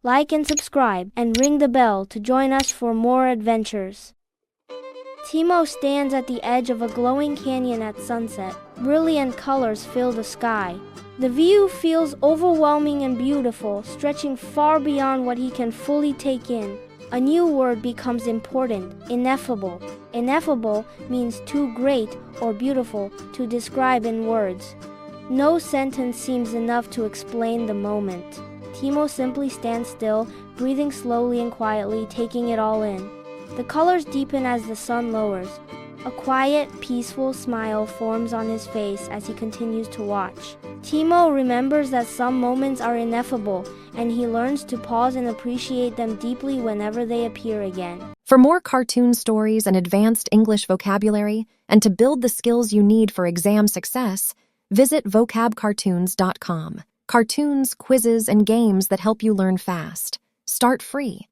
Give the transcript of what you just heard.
Like and subscribe, and ring the bell to join us for more adventures. Timo stands at the edge of a glowing canyon at sunset. Brilliant colors fill the sky. The view feels overwhelming and beautiful, stretching far beyond what he can fully take in. A new word becomes important: ineffable. Ineffable means too great or beautiful to describe in words. No sentence seems enough to explain the moment. Timo simply stands still, breathing slowly and quietly, taking it all in. The colors deepen as the sun lowers. A quiet, peaceful smile forms on his face as he continues to watch. Timo remembers that some moments are ineffable, and he learns to pause and appreciate them deeply whenever they appear again. For more cartoon stories and advanced English vocabulary, and to build the skills you need for exam success, visit vocabcartoons.com. Cartoons, quizzes, and games that help you learn fast. Start free.